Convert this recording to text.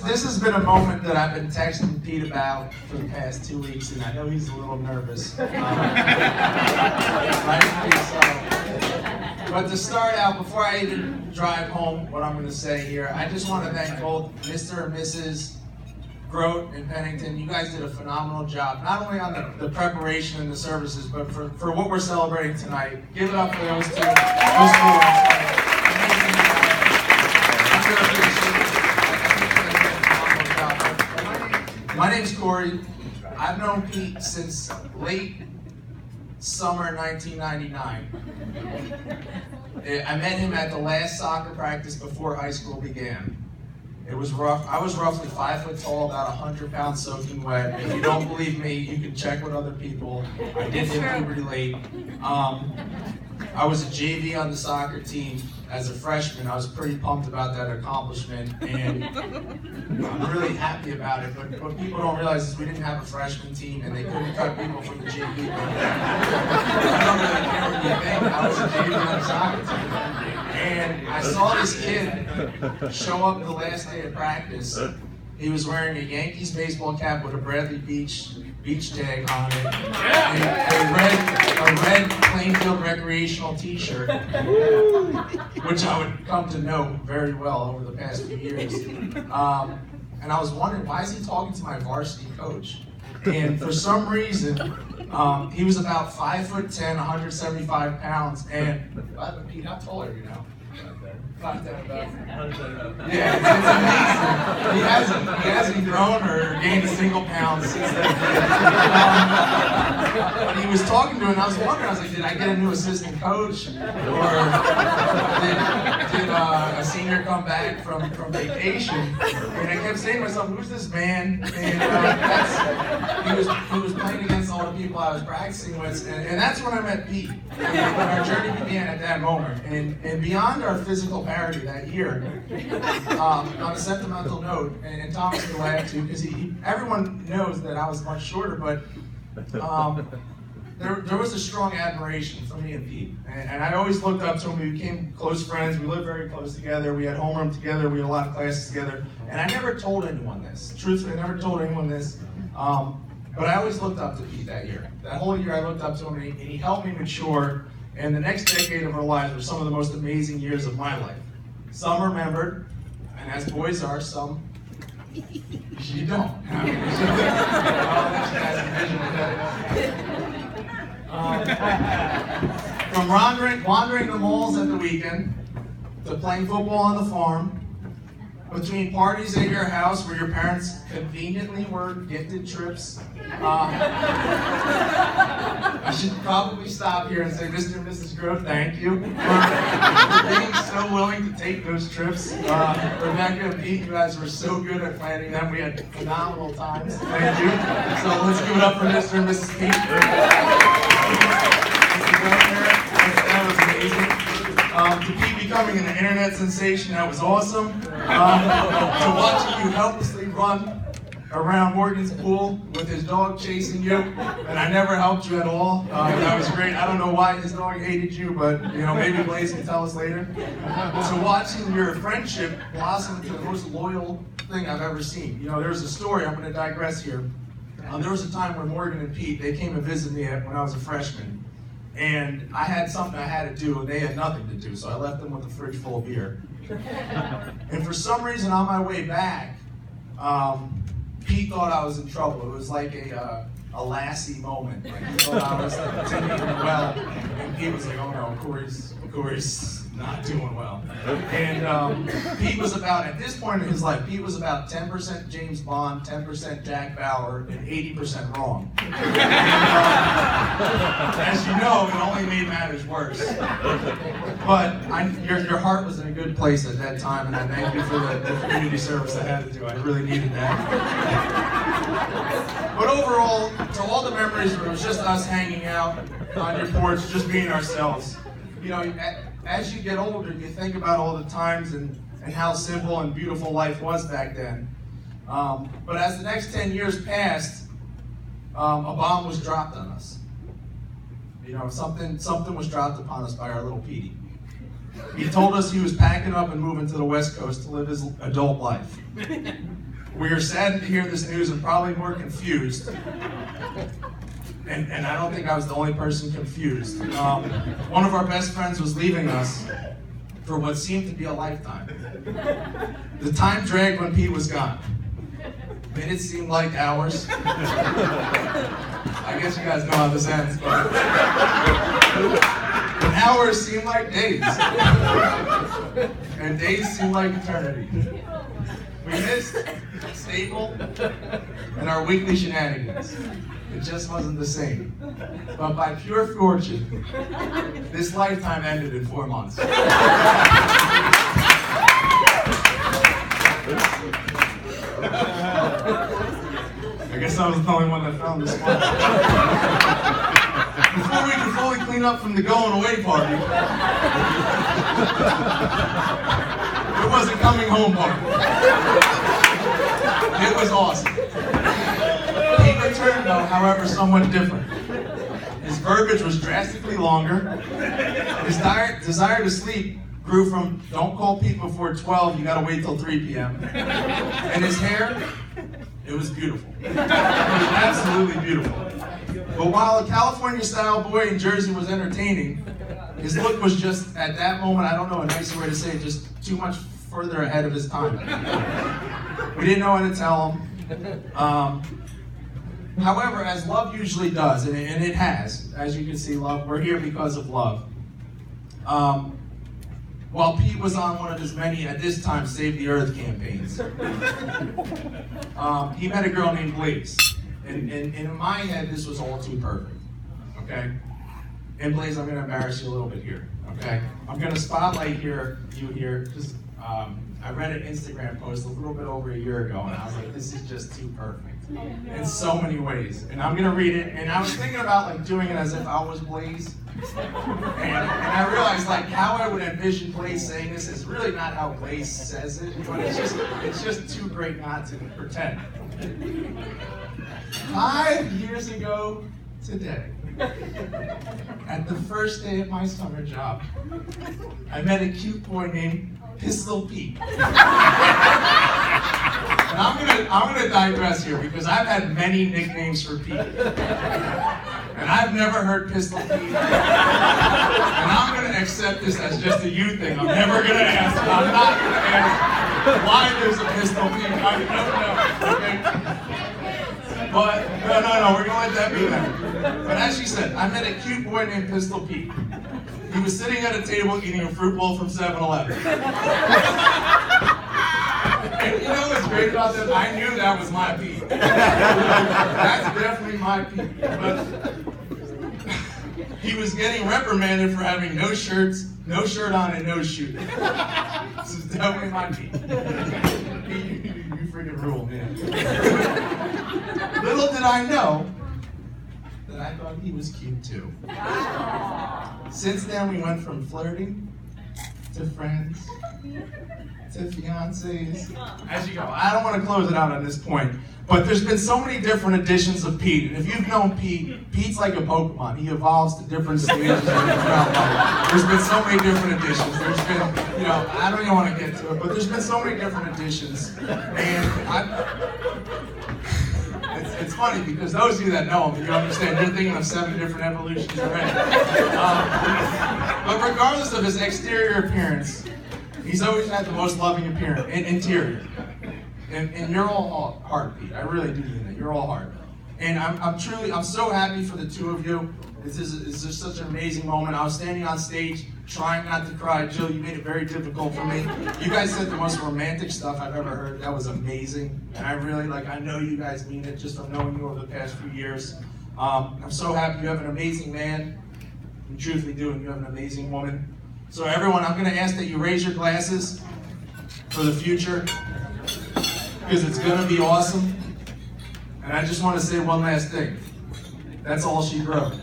this has been a moment that I've been texting Pete about for the past 2 weeks, and I know he's a little nervous. Right? But to start out, before I even drive home what I'm going to say here, I just want to thank both Mr. and Mrs. Grote and Pennington. You guys did a phenomenal job, not only on the preparation and the services, but for what we're celebrating tonight. Give it up for those two. My name's Corey. I've known Pete since late summer 1999. I met him at the last soccer practice before high school began. It was rough. I was roughly 5 foot tall, about 100 pounds soaking wet. If you don't believe me, you can check with other people. I did hit puberty late. I was a JV on the soccer team as a freshman. I was pretty pumped about that accomplishment, and I'm really happy about it. But what people don't realize is we didn't have a freshman team, and they couldn't cut people from the JV. I don't really care what you think. I was a JV on the soccer team, and I saw this kid show up the last day of practice. He was wearing a Yankees baseball cap with a Bradley Beach tag on it, and a red Plainfield recreational t-shirt, which I would come to know very well over the past few years. And I was wondering, why is he talking to my varsity coach? And for some reason, he was about 5'10", 175 pounds, and Pete, how tall are you now? Yeah, it's amazing. He hasn't grown or gained a single pound since then. But he was talking to him, and I was wondering, I was like, did I get a new assistant coach? Or did a senior come back from vacation? And I kept saying to myself, who's this man? And he was playing against all the people I was practicing with, and that's when I met Pete. And our journey began at that moment. And beyond our physical parity that year, on a sentimental note, and Thomas can laugh too, because everyone knows that I was much shorter, but there was a strong admiration for me and Pete. And I always looked up to him. We became close friends. We lived very close together. We had homeroom together. We had a lot of classes together. And I never told anyone this. Truthfully, I never told anyone this. But I always looked up to Pete that year. That whole year I looked up to him, and he helped me mature. And the next decade of our lives were some of the most amazing years of my life. Some remembered, and as boys are, some you don't. I mean, from wandering the malls at the weekend, to playing football on the farm, between parties at your house where your parents conveniently were gifted trips. I should probably stop here and say, Mr. and Mrs. Grote, thank you for being so willing to take those trips. Rebecca and Pete, you guys were so good at planning them. We had phenomenal times. Thank you. So let's give it up for Mr. and Mrs. Pete. That was amazing. To Pete becoming an internet sensation, that was awesome. To watching you helplessly run around Morgan's pool with his dog chasing you, and I never helped you at all. That was great. I don't know why his dog hated you, but maybe Blaze can tell us later. So watching your friendship blossom into the most loyal thing I've ever seen. There's a story, I'm going to digress here. There was a time when Morgan and Pete, they came to visit me when I was a freshman. And I had something I had to do, and they had nothing to do, so I left them with a fridge full of beer. And for some reason, on my way back, Pete thought I was in trouble. It was like a Lassie moment. Like, he thought I was continuing well, and Pete was like, "Oh no, Corey's not doing well." And Pete was at this point in his life, Pete was about 10% James Bond, 10% Jack Bauer, and 80% wrong. And, as you know, it only made matters worse. But your heart was in a good place at that time, and I thank you for the community service I had to do. I really needed that. But overall, to all the memories where it was just us hanging out on your porch, just being ourselves. As you get older, you think about all the times and how simple and beautiful life was back then. But as the next 10 years passed, a bomb was dropped on us. Something was dropped upon us by our little Petey. He told us he was packing up and moving to the West Coast to live his adult life. We are saddened to hear this news and probably more confused. And I don't think I was the only person confused. One of our best friends was leaving us for what seemed to be a lifetime. The time dragged when Pete was gone. Minutes seemed like hours. I guess you guys know how this ends, but hours seem like days. And days seem like eternity. We missed Staple and our weekly shenanigans. It just wasn't the same. But by pure fortune, this lifetime ended in 4 months. I guess I was the only one that found this one. Before we could fully clean up from the going away party, it was a coming home party. It was awesome. He returned, though, however, somewhat different. His verbiage was drastically longer. His desire to sleep grew from, don't call Pete before 12, you gotta wait till 3 p.m. And his hair, it was beautiful. It was absolutely beautiful. But while a California-style boy in Jersey was entertaining, his look was just, at that moment, I don't know a nicer way to say it, just too much further ahead of his time. We didn't know how to tell him. However, as love usually does, and it has, as you can see, love, we're here because of love. While Pete was on one of his many, at this time, Save the Earth campaigns, he met a girl named Blaze. And in my head, this was all too perfect, okay? And Blaze, I'm gonna embarrass you a little bit here, okay? I'm gonna spotlight you here, because I read an Instagram post a little bit over a year ago, and I was like, this is just too perfect in so many ways. And I'm gonna read it, and I was thinking about like doing it as if I was Blaze. And I realized like how I would envision Blaze saying this is really not how Blaze says it, but it's just too great not to pretend. 5 years ago today, at the first day of my summer job, I met a cute boy named Pistol Pete. And I'm gonna digress here because I've had many nicknames for Pete. And I've never heard Pistol Pete. And I'm gonna accept this as just a you thing. I'm never gonna ask. I'm not gonna ask why there's a Pistol Pete. I don't know. Okay? But no, we're gonna let that be there. But as she said, I met a cute boy named Pistol Pete. He was sitting at a table eating a fruit bowl from 7-Eleven. And you know what's great about that? I knew that was my Pete. That's definitely my Pete. But he was getting reprimanded for having no shirt on, and no shoes. This is definitely my Pete. You freaking rule, man. Little did I know that I thought he was cute too. Since then, we went from flirting to friends to fiancés. As you go, I don't want to close it out on this point, but there's been so many different editions of Pete. And if you've known Pete, Pete's like a Pokemon. He evolves to different stages throughout life. There's been so many different editions. There's been, I don't even want to get to it, but there's been so many different editions. And it's funny because those of you that know him, you understand, you're thinking of 7 different evolutions already. But regardless of his exterior appearance, he's always had the most loving interior. And you're all heart, Pete. I really do mean that. You're all heart. And I'm so happy for the two of you. This is such an amazing moment. I was standing on stage trying not to cry. Jill, you made it very difficult for me. You guys said the most romantic stuff I've ever heard. That was amazing. And I really, I know you guys mean it just from knowing you over the past few years. I'm so happy you have an amazing man. You truthfully do, and you have an amazing woman. So everyone, I'm going to ask that you raise your glasses for the future, because it's going to be awesome. And I just want to say one last thing. That's all she wrote.